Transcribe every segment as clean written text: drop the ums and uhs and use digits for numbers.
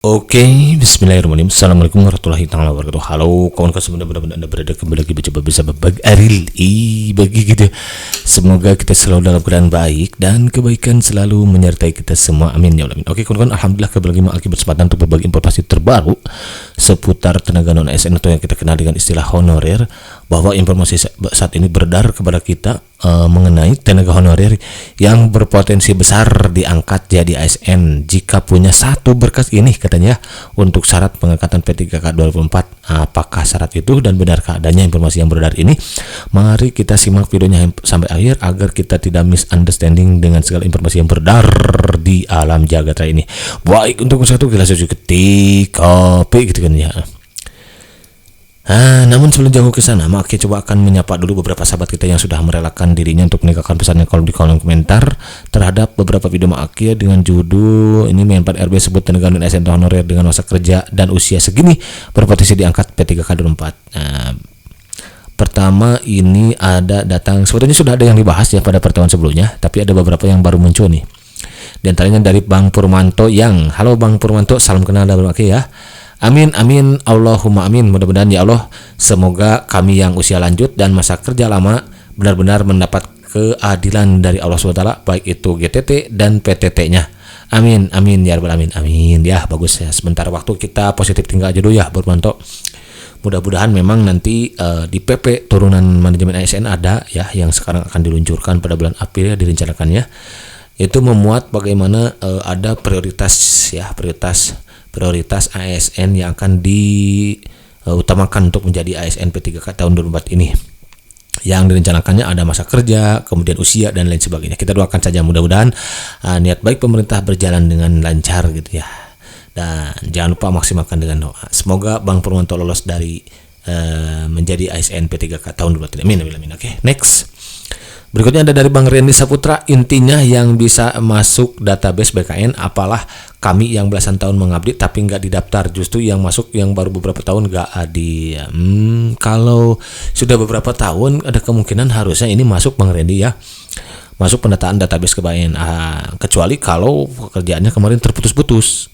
Oke, bismillahirrahmanirrahim. Assalamualaikum warahmatullahi taala wabarakatuh. Halo kawan-kawan semua, benar-benar Anda berada kembali lagi mencoba bisa berbagi aril bagi gitu. Semoga kita selalu dalam keadaan baik dan kebaikan selalu menyertai kita semua. Amin ya Allah. Oke kawan-kawan, alhamdulillah kembali lagi berkesempatan untuk berbagi informasi terbaru seputar tenaga non ASN atau yang kita kenal dengan istilah honorer, bahwa informasi saat ini beredar kepada kita mengenai tenaga honorer yang berpotensi besar diangkat jadi ASN jika punya satu berkas ini katanya untuk syarat pengangkatan P3K 2024. Apakah syarat itu dan benarkah adanya informasi yang beredar ini? Mari kita simak videonya sampai akhir agar kita tidak misunderstanding dengan segala informasi yang beredar di alam jagat raya ini. Baik, untuk satu gelas susu ketik kopi gitu kan ya. Namun sebelum jauh ke sana, Mak coba akan menyapa dulu beberapa sahabat kita yang sudah merelakan dirinya untuk meninggalkan pesannya di kolom komentar terhadap beberapa video Mak dengan judul ini Men4 RB sebut tenaga non ASN honorer dengan masa kerja dan usia segini berpotensi diangkat P3K 2024. Pertama ini ada datang, sebetulnya sudah ada yang dibahas ya pada pertemuan sebelumnya, tapi ada beberapa yang baru muncul nih. Di antaranya dari Bang Purmanto yang, halo Bang Purmanto, salam kenal dari Mak ya. Amin, amin, Allahumma amin. Mudah-mudahan ya Allah, semoga kami yang usia lanjut dan masa kerja lama benar-benar mendapat keadilan dari Allah SWT, baik itu GTT dan PTT-nya. Amin, amin, ya Rabbal Alamin, amin. Ya, bagus ya. Sebentar waktu kita positif tinggal aja dulu ya, Burmanto. Mudah-mudahan memang nanti di PP turunan manajemen ASN ada ya, yang sekarang akan diluncurkan pada bulan April ya, direncanakannya. Itu memuat bagaimana ada prioritas ya, prioritas ASN yang akan diutamakan untuk menjadi ASN P3K tahun 2024 ini. Yang direncanakannya ada masa kerja, kemudian usia dan lain sebagainya. Kita doakan saja mudah-mudahan niat baik pemerintah berjalan dengan lancar gitu ya. Dan jangan lupa maksimalkan dengan doa. Semoga Bang Purwanto lolos dari menjadi ASN P3K tahun 2024 ini. Amin, amin. Oke, next. Berikutnya ada dari Bang Randy Saputra, intinya yang bisa masuk database BKN apalah kami yang belasan tahun mengabdi tapi nggak didaftar, justru yang masuk yang baru beberapa tahun nggak adi. Kalau sudah beberapa tahun ada kemungkinan harusnya ini masuk Bang Randy ya, masuk pendataan database BKN, kecuali kalau pekerjaannya kemarin terputus-putus.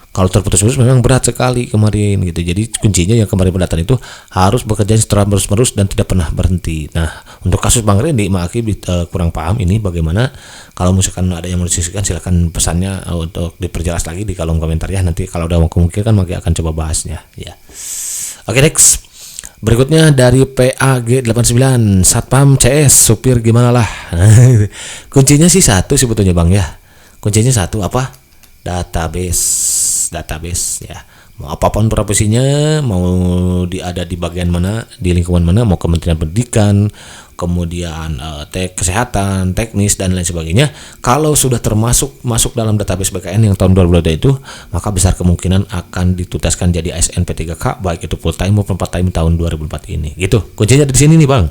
Kalau terputus-putus memang berat sekali kemarin gitu. Jadi kuncinya yang kemarin pendataan itu harus bekerja secara terus-menerus dan tidak pernah berhenti. Nah, untuk kasus Bang Randy, Maki kurang paham ini bagaimana. Kalau misalkan ada yang mau disisikan, silakan pesannya untuk diperjelas lagi di kolom komentar ya. Nanti kalau udah kemungkinan Maki akan coba bahasnya ya. Oke, next. Berikutnya dari PAG89 Satpam CS supir gimana lah. Kuncinya sih satu sebetulnya Bang ya. Kuncinya satu apa? Database ya, mau apapun profesinya, mau ada di bagian mana, di lingkungan mana, mau Kementerian Pendidikan, kemudian kesehatan, teknis dan lain sebagainya, kalau sudah masuk dalam database BKN yang tahun 2022 itu, maka besar kemungkinan akan ditutaskan jadi ASN P3K baik itu full time maupun part time tahun 2004 ini gitu. Kuncinya di sini nih Bang.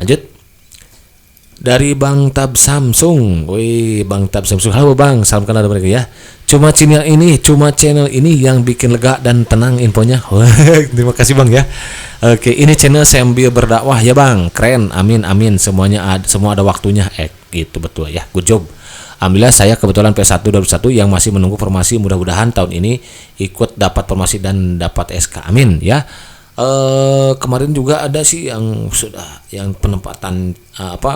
Lanjut. Dari Bang Tab Samsung, wih Bang Tab Samsung, halo Bang, salam kenal mereka ya. Cuma channel ini yang bikin lega dan tenang infonya. Terima kasih Bang ya. Oke, ini channel sambil berdakwah ya Bang, keren, amin amin, semua ada waktunya, gitu betul ya, good job. Alhamdulillah saya kebetulan P1 2021 yang masih menunggu formasi, mudah-mudahan tahun ini ikut dapat formasi dan dapat SK, amin ya. Kemarin juga ada sih yang sudah yang penempatan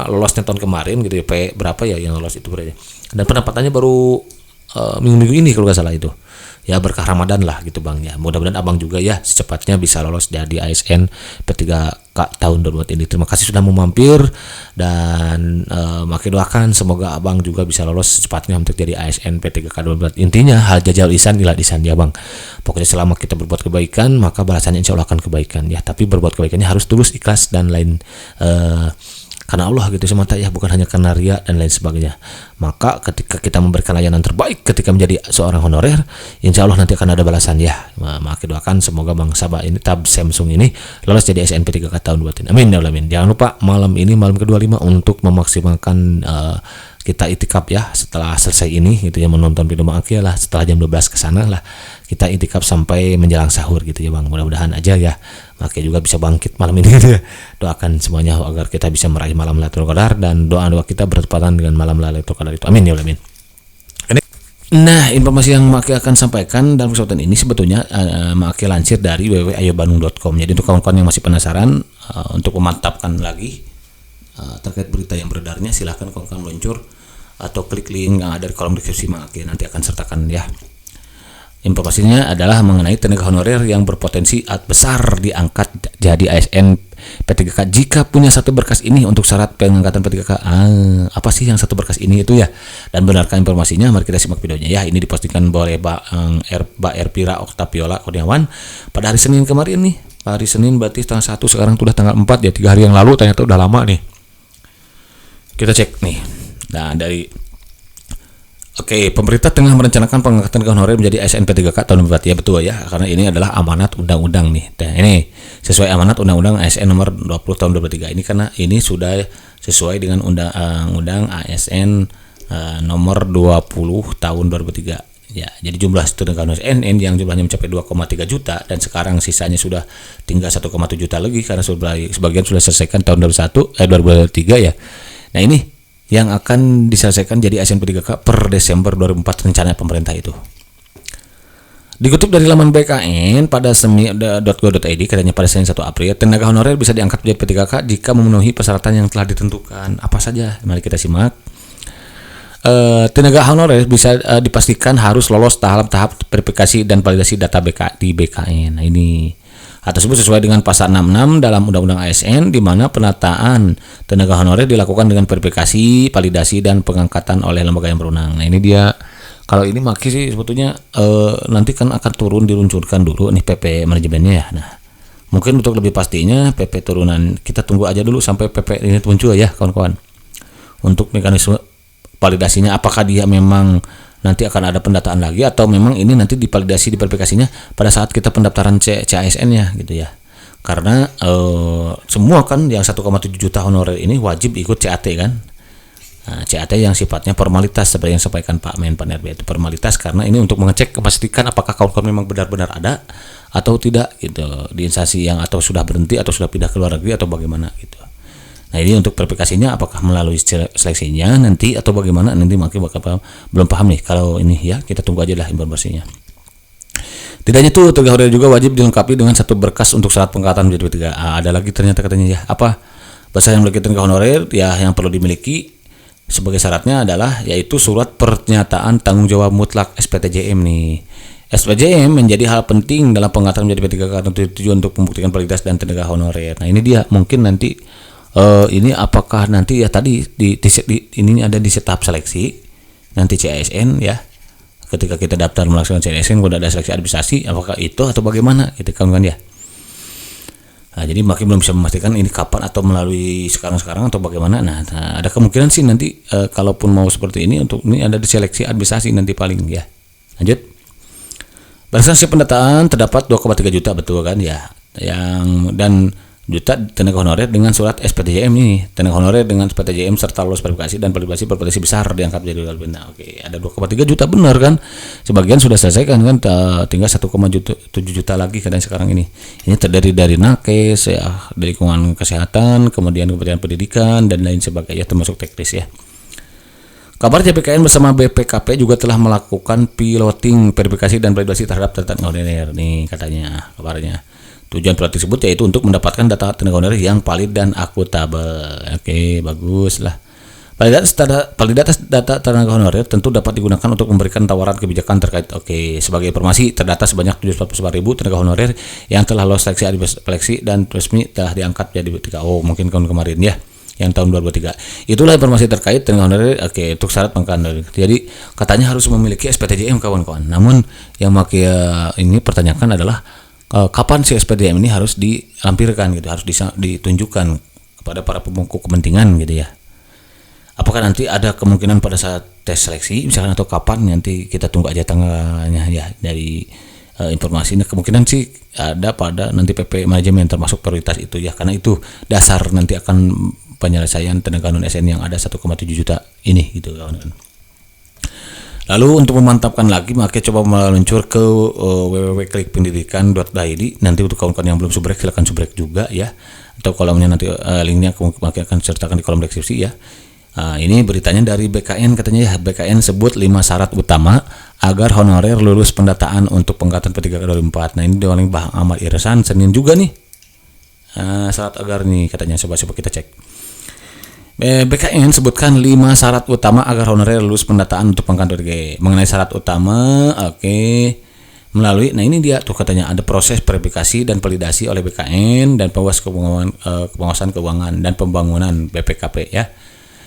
lolosnya tahun kemarin gitu ya, berapa ya yang lolos itu berarti, dan penempatannya baru minggu-minggu ini kalau nggak salah itu ya, berkah Ramadan lah gitu Bang ya. Mudah-mudahan Abang juga ya secepatnya bisa lolos jadi ASN P3K tahun 2024 ini. Terima kasih sudah mau mampir dan makin doakan semoga Abang juga bisa lolos secepatnya untuk jadi ASN P3K 2024. Intinya hal jajal lisan ila lisan ya Bang. Pokoknya selama kita berbuat kebaikan maka balasannya insya Allah akan kebaikan ya. Tapi berbuat kebaikannya harus tulus, ikhlas dan lain karena Allah gitu semata ya, bukan hanya karena ria dan lain sebagainya. Maka ketika kita memberikan layanan terbaik ketika menjadi seorang honorer, insya Allah nanti akan ada balasan ya. Maka doakan semoga Bang Sabah ini Tab Samsung ini lolos jadi ASN P3K tahun 2024. Amin ya Allah, amin. Jangan lupa malam ini malam ke-25 untuk memaksimalkan kita itikaf ya, setelah selesai ini gitu ya, menonton video Maki lah setelah jam 12 ke sana lah kita itikaf sampai menjelang sahur gitu ya Bang. Mudah-mudahan aja ya Maki juga bisa bangkit malam ini gitu ya. Doakan semuanya agar kita bisa meraih malam Lailatul Qadar dan doa-doa kita bertepatan dengan malam Lailatul Qadar itu. Amin ya Allah, amin. Nah, informasi yang Maki akan sampaikan dalam kesempatan ini sebetulnya Maki lansir dari www.ayobandung.com. Jadi untuk kawan-kawan yang masih penasaran untuk memantapkan lagi terkait berita yang beredarnya, silahkan kawan-kawan meluncur atau klik link yang ada di kolom deskripsi Maki, nanti akan sertakan ya. Informasinya adalah mengenai tenaga honorer yang berpotensi besar diangkat jadi ASN P3K jika punya satu berkas ini untuk syarat pengangkatan P3K. Apa sih yang satu berkas ini itu ya? Dan benarkah informasinya? Mari kita simak videonya ya. Ini dipostingkan oleh Mbak Erpira Oktaviola Kurniawan pada hari Senin kemarin nih. Hari Senin berarti tanggal 1, sekarang sudah tanggal 4 ya, 3 hari yang lalu, ternyata udah lama nih. Kita cek nih. Nah, Oke, pemerintah tengah merencanakan pengangkatan honorer menjadi ASN P3K tahun 2024 ya, betul ya, karena ini adalah amanat undang-undang nih. Nah, ini sesuai amanat undang-undang ASN nomor 20 tahun 2023 ini, karena ini sudah sesuai dengan undang-undang ASN nomor 20 tahun 2003 ya. Jadi jumlah tenaga honorer ASN yang jumlahnya mencapai 2,3 juta dan sekarang sisanya sudah tinggal 1,7 juta lagi karena sebagian sudah selesaikan tahun 2003 ya. Nah, ini yang akan diselesaikan jadi ASN P3K per Desember 2004 rencana pemerintah itu. Dikutip dari laman BKN pada semi.go.id, katanya pada Senin 1 April, tenaga honorer bisa diangkat menjadi P3K jika memenuhi persyaratan yang telah ditentukan. Apa saja? Mari kita simak. Tenaga honorer bisa dipastikan harus lolos tahap verifikasi dan validasi data di BKN. Nah, ini hal tersebut sesuai dengan pasal 66 dalam Undang-Undang ASN, di mana penataan tenaga honorer dilakukan dengan verifikasi, validasi, dan pengangkatan oleh lembaga yang berwenang. Nah, ini dia. Kalau ini Maki sih sebetulnya nanti kan akan diluncurkan dulu nih PP manajemennya ya. Nah, mungkin untuk lebih pastinya PP turunan kita tunggu aja dulu sampai PP ini muncul ya kawan-kawan. Untuk mekanisme validasinya, apakah dia memang nanti akan ada pendataan lagi atau memang ini nanti divalidasi di verifikasinya pada saat kita pendaftaran CASN-nya gitu ya. Karena semua kan yang 1,7 juta honorer ini wajib ikut CAT kan. Nah, CAT yang sifatnya formalitas seperti yang disampaikan Pak Menpan RB, itu formalitas karena ini untuk mengecek memastikan apakah kawan-kawan memang benar-benar ada atau tidak gitu di instansi yang atau sudah berhenti atau sudah pindah ke luar negeri atau bagaimana gitu. Nah, ini untuk verifikasinya apakah melalui seleksinya nanti atau bagaimana nanti makin belum paham nih kalau ini ya, kita tunggu aja lah informasinya. Tidak hanya itu, tenaga honorer juga wajib dilengkapi dengan satu berkas untuk syarat pengangkatan menjadi P3K. Ada lagi ternyata katanya ya, apa berkas yang memiliki tenaga honorer ya yang perlu dimiliki sebagai syaratnya adalah yaitu surat pernyataan tanggung jawab mutlak SPTJM nih. SPTJM menjadi hal penting dalam pengangkatan menjadi P3K karena tujuan untuk membuktikan validitas dan tenaga honorer. Nah, ini dia mungkin nanti ini apakah nanti ya tadi ini ada di tahap seleksi nanti CASN ya, ketika kita daftar melaksanakan CASN udah ada seleksi administrasi, apakah itu atau bagaimana gitu kan ya. Nah, jadi makin belum bisa memastikan ini kapan atau melalui sekarang atau bagaimana. Nah, ada kemungkinan sih nanti kalaupun mau seperti ini untuk ini ada di seleksi administrasi nanti paling ya. Lanjut. Berdasarkan pendataan terdapat 2,3 juta betul kan ya, yang dan juta tenaga honorer dengan surat SPTJM nih, tenaga honorer dengan SPTJM serta lolos verifikasi dan validasi berpotensi besar diangkat menjadi benda. Oke, ada 2,3 juta benar kan? Sebagian sudah selesai kan, tinggal 1,7 juta lagi kadang sekarang ini. Ini terdiri dari nakes ya, dari lingkungan kesehatan, kemudian Kementerian Pendidikan dan lain sebagainya termasuk teknis ya. Kabar JPKN bersama BPKP juga telah melakukan piloting verifikasi dan validasi terhadap tenaga honorer nih katanya kabarnya. Tujuan pilot tersebut yaitu untuk mendapatkan data tenaga honorer yang valid dan akuntabel. Oke, bagus lah. Validitas data tenaga honorer tentu dapat digunakan untuk memberikan tawaran kebijakan terkait. Oke, sebagai informasi terdata sebanyak 744.000 tenaga honorer yang telah lolos seleksi dan resmi telah diangkat jadi P3K. Oh, mungkin kemarin ya, yang tahun 2023. Itulah informasi terkait tenaga honorer. Oke, untuk syarat pengangkatan. Jadi katanya harus memiliki SPTJM kawan-kawan. Namun yang ini pertanyakan adalah kapan si SPTJM ini harus dilampirkan gitu, harus ditunjukkan kepada para pemangku kepentingan gitu ya. Apakah nanti ada kemungkinan pada saat tes seleksi misalkan atau kapan, nanti kita tunggu aja tanggalnya ya dari informasi ini. Kemungkinan sih ada pada nanti PP manajemen termasuk prioritas itu ya, karena itu dasar nanti akan penyelesaian tenaga non SN yang ada 1,7 juta ini gitu kawan-kawan. Lalu untuk memantapkan lagi, maka coba meluncur ke www.klikpendidikan.id. Nanti untuk kawan-kawan yang belum subrek silakan subrek juga ya. Atau kolomnya nanti linknya maka akan sertakan di kolom deskripsi ya. Ini beritanya dari BKN katanya ya, BKN sebut 5 syarat utama agar honorer lulus pendataan untuk pengangkatan P3K 2004. Nah ini oleh Bang Ahmad Irsan Senin juga nih. Syarat agar nih katanya, coba kita cek. BKN sebutkan 5 syarat utama agar honorer lulus pendataan untuk pengangkatan P3K. Mengenai syarat utama, melalui, nah ini dia tuh katanya ada proses verifikasi dan validasi oleh BKN dan pengawasan keuangan dan pembangunan BPKP ya.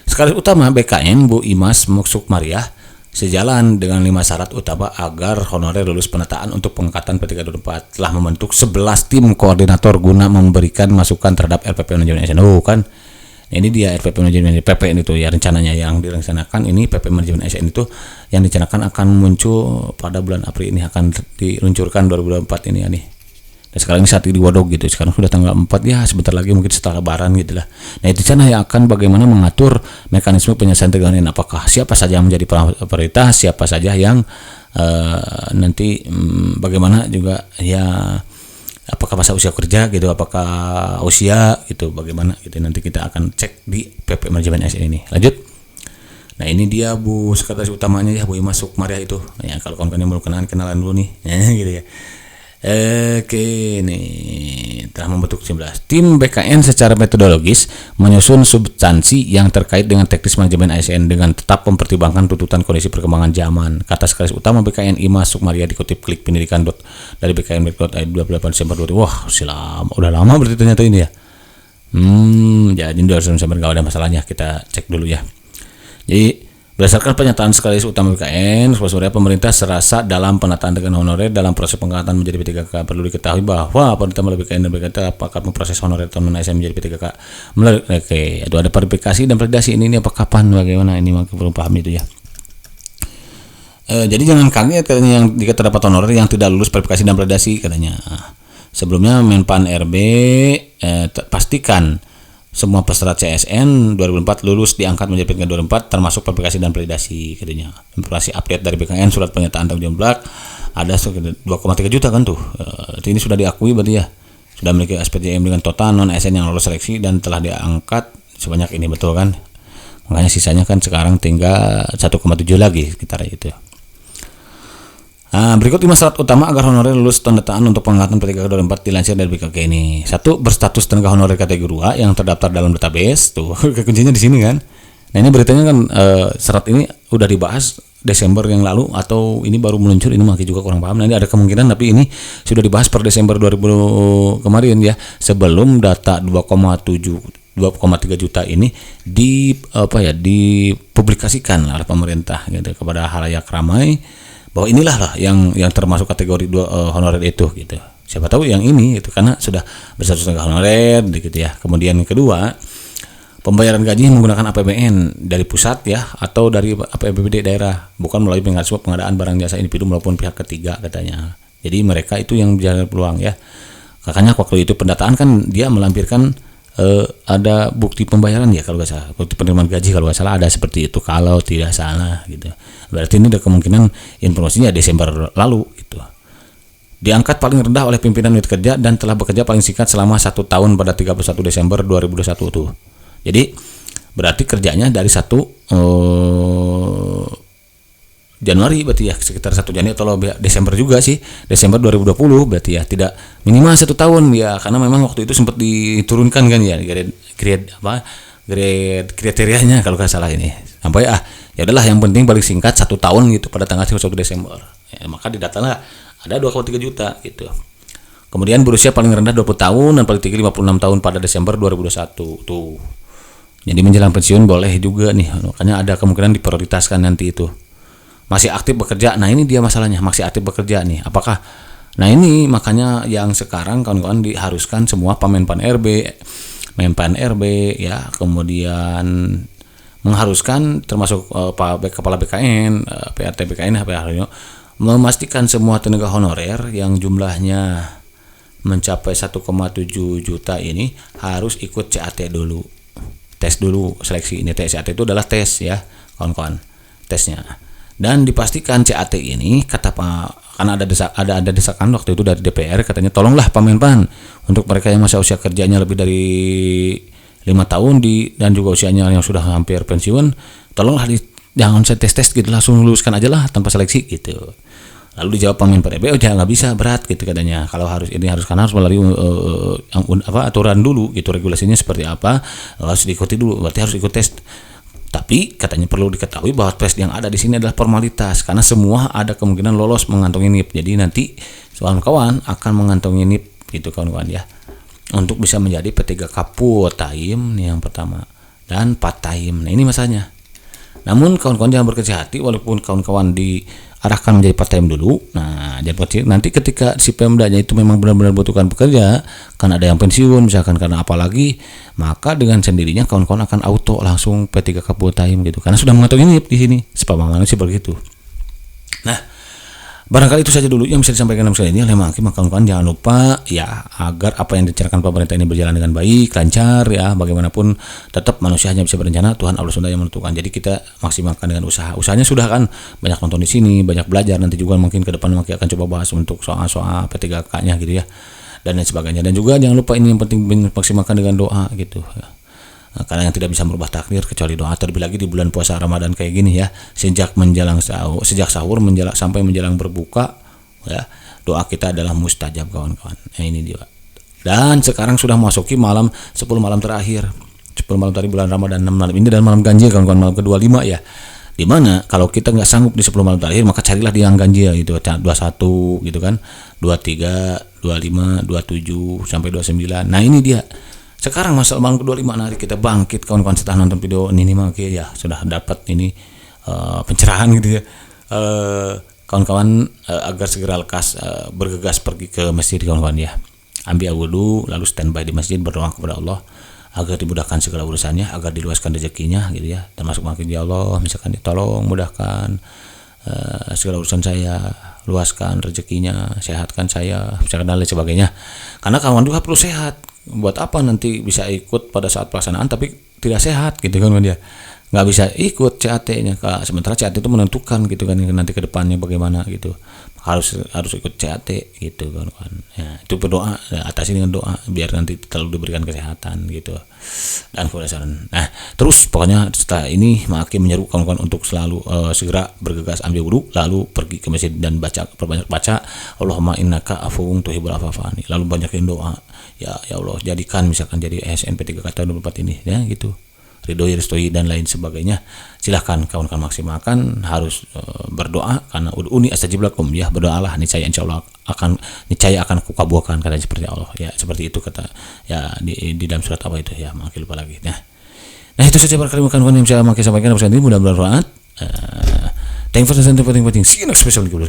Sekali utama BKN Bu Imas Sukmariah sejalan dengan 5 syarat utama agar honorer lulus penataan untuk pengangkatan P3K 2004 telah membentuk 11 tim koordinator guna memberikan masukan terhadap RPP manajemen ASN. Kan ini dia RPP manajemen PP itu ya, rencananya yang direncanakan ini PP manajemen ASN itu yang direncanakan akan muncul pada bulan April ini, akan diluncurkan 2024 ini ya nih. Dan sekarang ini saat ini wadok gitu, sekarang sudah tanggal 4 ya, sebentar lagi mungkin setelah lebaran gitu lah. Nah itu sana yang akan bagaimana mengatur mekanisme penyelesaian tengganan, apakah siapa saja yang menjadi prioritas, siapa saja yang nanti bagaimana juga ya, apakah masa usia kerja gitu, apakah usia gitu, bagaimana gitu, nanti kita akan cek di PP manajemen ASN ini. Lanjut. Nah ini dia Bu sekretaris utamanya ya, Bu Imas Sukmariah itu ya, kalau kawan-kawan yang belum kenalan dulu nih gitu ya. Oke, nih telah membentuk 19 tim BKN secara metodologis menyusun substansi yang terkait dengan teknis manajemen ASN dengan tetap mempertimbangkan tuntutan kondisi perkembangan zaman. Kata sekretaris utama BKN Imas Sukmariah dikutip klik pendidikan dari BKN.id 28 Desember 2020. Wah, udah lama berarti ternyata ini ya. Jadi 2 Desember nggak ada masalahnya, kita cek dulu ya. Jadi berdasarkan pernyataan sekretaris utama BKN, pemerintah serasa dalam penataan dengan honorer dalam proses pengangkatan menjadi P3K. Perlu diketahui bahwa pemerintah melalui BKN dan BKN akan memproses honorer tahun ASN menjadi P3K melalui itu ada verifikasi dan validasi ini apa kapan, bagaimana ini, maka perlu paham itu ya. Jadi jangan kaget katanya yang jika terdapat honorer yang tidak lulus verifikasi dan validasi katanya. Sebelumnya Menpan RB pastikan semua peserta CSN 2004 lulus diangkat menjadi P3K 2004 termasuk verifikasi dan validasi katanya. Informasi update dari BKN surat pernyataan tanggung jawab ada 2,3 juta kan tuh. Ini sudah diakui berarti ya. Sudah memiliki SPJM dengan total non ASN yang lolos seleksi dan telah diangkat sebanyak ini, betul kan? Makanya sisanya kan sekarang tinggal 1,7 lagi sekitar itu. Berikut 5 syarat utama agar honorer lulus pendataan untuk pengangkatan P3K 2004 dilansir dari BKK ini. 1. Berstatus tenaga honorer kategori 2 yang terdaftar dalam database. Tuh, kuncinya di sini kan. Nah, ini beritanya kan syarat ini udah dibahas Desember yang lalu atau ini baru meluncur, ini masih juga kurang paham. Nah, ini ada kemungkinan tapi ini sudah dibahas per Desember 2000 kemarin ya, sebelum data 2,3 juta ini dipublikasikan oleh pemerintah gitu kepada halayak ramai, bahwa inilah lah yang termasuk kategori honorer itu gitu. Siapa tahu yang ini itu karena sudah berstatus tenaga honorer gitu ya. Kemudian yang kedua, pembayaran gaji menggunakan APBN dari pusat ya atau dari APBD daerah, bukan melalui mekanisme pengadaan barang jasa individu maupun pihak ketiga katanya. Jadi mereka itu yang bicara peluang ya. Kakaknya waktu itu pendataan kan dia melampirkan ada bukti pembayaran ya kalau nggak salah, bukti penerimaan gaji kalau nggak salah, ada seperti itu kalau tidak salah gitu. Berarti ini ada kemungkinan informasinya Desember lalu gitu. Diangkat paling rendah oleh pimpinan unit kerja dan telah bekerja paling singkat selama 1 tahun pada 31 Desember 2021 tuh. Jadi berarti kerjanya dari 1 Januari berarti ya, sekitar 1 Januari atau Desember juga sih, Desember 2020 berarti ya, tidak minimal 1 tahun ya, karena memang waktu itu sempat diturunkan kan ya grade kriterianya kalau nggak salah ini, sampai ya udahlah yang penting paling singkat 1 tahun gitu pada tanggal 31 Desember ya, maka di datanya ada 2,3 juta gitu. Kemudian berusia paling rendah 20 tahun dan paling tinggi 56 tahun pada Desember 2021 tuh. Jadi menjelang pensiun boleh juga nih, makanya ada kemungkinan diprioritaskan nanti itu. Masih aktif bekerja, nah ini dia masalahnya, masih aktif bekerja nih, apakah, nah ini makanya yang sekarang kawan-kawan diharuskan semua Menpan RB ya, kemudian mengharuskan termasuk kepala BKN, PRT BKN, memastikan semua tenaga honorer yang jumlahnya mencapai 1,7 juta ini harus ikut CAT dulu, tes dulu seleksi ini. CAT itu adalah tes ya kawan-kawan, tesnya. Dan dipastikan CAT ini kata Pak, karena ada desakan waktu itu dari DPR, katanya tolonglah Pak Menpan untuk mereka yang masa usia kerjanya lebih dari 5 tahun dan juga usianya yang sudah hampir pensiun, tolonglah jangan saya tes gitu, langsung luluskan aja lah tanpa seleksi gitu. Lalu dijawab pemain PRB, jangan, nggak bisa, berat gitu katanya. Kalau karena harus melalui aturan dulu gitu, regulasinya seperti apa, harus diikuti dulu, berarti harus ikut tes. Tapi katanya perlu diketahui bahwa tes yang ada di sini adalah formalitas, karena semua ada kemungkinan lolos mengantongi NIP. Jadi nanti kawan-kawan akan mengantongi NIP gitu kawan-kawan ya, untuk bisa menjadi P3K full time yang pertama dan part time. Nah ini masanya. Namun kawan-kawan jangan berkecil hati, walaupun kawan-kawan diarahkan menjadi part time dulu. Nah, nanti ketika si Pemdanya itu memang benar-benar butuhkan pekerja, kan ada yang pensiun misalkan karena apalagi, maka dengan sendirinya kawan-kawan akan auto langsung P3K full time gitu, karena sudah mengantongi NIP di sini. Sepemahaman sih begitu. Nah, barangkali itu saja dulu yang bisa disampaikan dalam kali ini oleh Mang Hakim. Kawan-kawan jangan lupa ya, agar apa yang direncanakan pemerintah ini berjalan dengan baik, lancar ya. Bagaimanapun tetap manusia hanya bisa berencana, Tuhan Allah Sunda yang menentukan. Jadi kita maksimalkan dengan usaha. Usahanya sudah kan banyak nonton di sini, banyak belajar. Nanti juga mungkin ke depan akan coba bahas untuk soal-soal P3K-nya gitu ya, dan lain sebagainya. Dan juga jangan lupa ini yang penting, maksimalkan dengan doa gitu ya. Nah, karena yang tidak bisa merubah takdir kecuali doa, terlebih lagi di bulan puasa Ramadan kayak gini ya, sejak sahur sampai menjelang berbuka ya, doa kita adalah mustajab kawan-kawan. Nah, ini dia. Dan sekarang sudah masuki 10 malam terakhir, 10 malam tadi bulan Ramadan, 6 malam ini dan malam ganjil kawan-kawan, malam ke-25 ya. Dimana kalau kita nggak sanggup di 10 malam terakhir, maka carilah di yang ganjil gitu, 21 gitu kan, 23, 25, 27 sampai 29. Nah ini dia. Sekarang masalah malam ke-25, hari kita bangkit kawan-kawan setelah nonton video ini mah ya sudah dapat ini pencerahan gitu ya. Kawan-kawan agar segera lekas bergegas pergi ke masjid kawan-kawan ya. Ambil wudu lalu standby di masjid, berdoa kepada Allah agar dimudahkan segala urusannya, agar diluaskan rezekinya gitu ya. Termasuk makin ya Allah misalkan tolong mudahkan segala urusan saya, luaskan rezekinya, sehatkan saya misalkan dan lain sebagainya. Karena kawan juga perlu sehat. Buat apa nanti bisa ikut pada saat pelaksanaan tapi tidak sehat gitu kan dia, nggak bisa ikut CAT-nya, sementara CAT itu menentukan gitu kan nanti ke depannya bagaimana gitu, harus ikut CAT gitu kan ya. Itu berdoa, atasi dengan doa biar nanti terlalu diberikan kesehatan gitu dan keberhasilan. Nah terus pokoknya setelah ini Mang Hakim menyeru kawan-kawan untuk selalu segera bergegas ambil wudu lalu pergi ke masjid dan perbanyak baca Allahumma innaka afuwun tuhibbul afwa fa'fu, lalu banyakin doa ya Allah jadikan misalkan jadi ASN P3K tahun 24 ini ya gitu, ridhoi restoi dan lain sebagainya. Silahkan kawan-kawan maksimalkan, harus berdoa karena ud'uni astajib lakum ya, berdoalah niscaya insyaallah akan kukabulkan katanya seperti Allah ya, seperti itu kata ya di dalam surat apa itu ya, makin lupa lagi. Nah itu saja barangkali kawan-kawan yang bisa makin sampaikan pada saat ini, mudah-mudahan bermanfaat. Thank you for listening. See you next special video.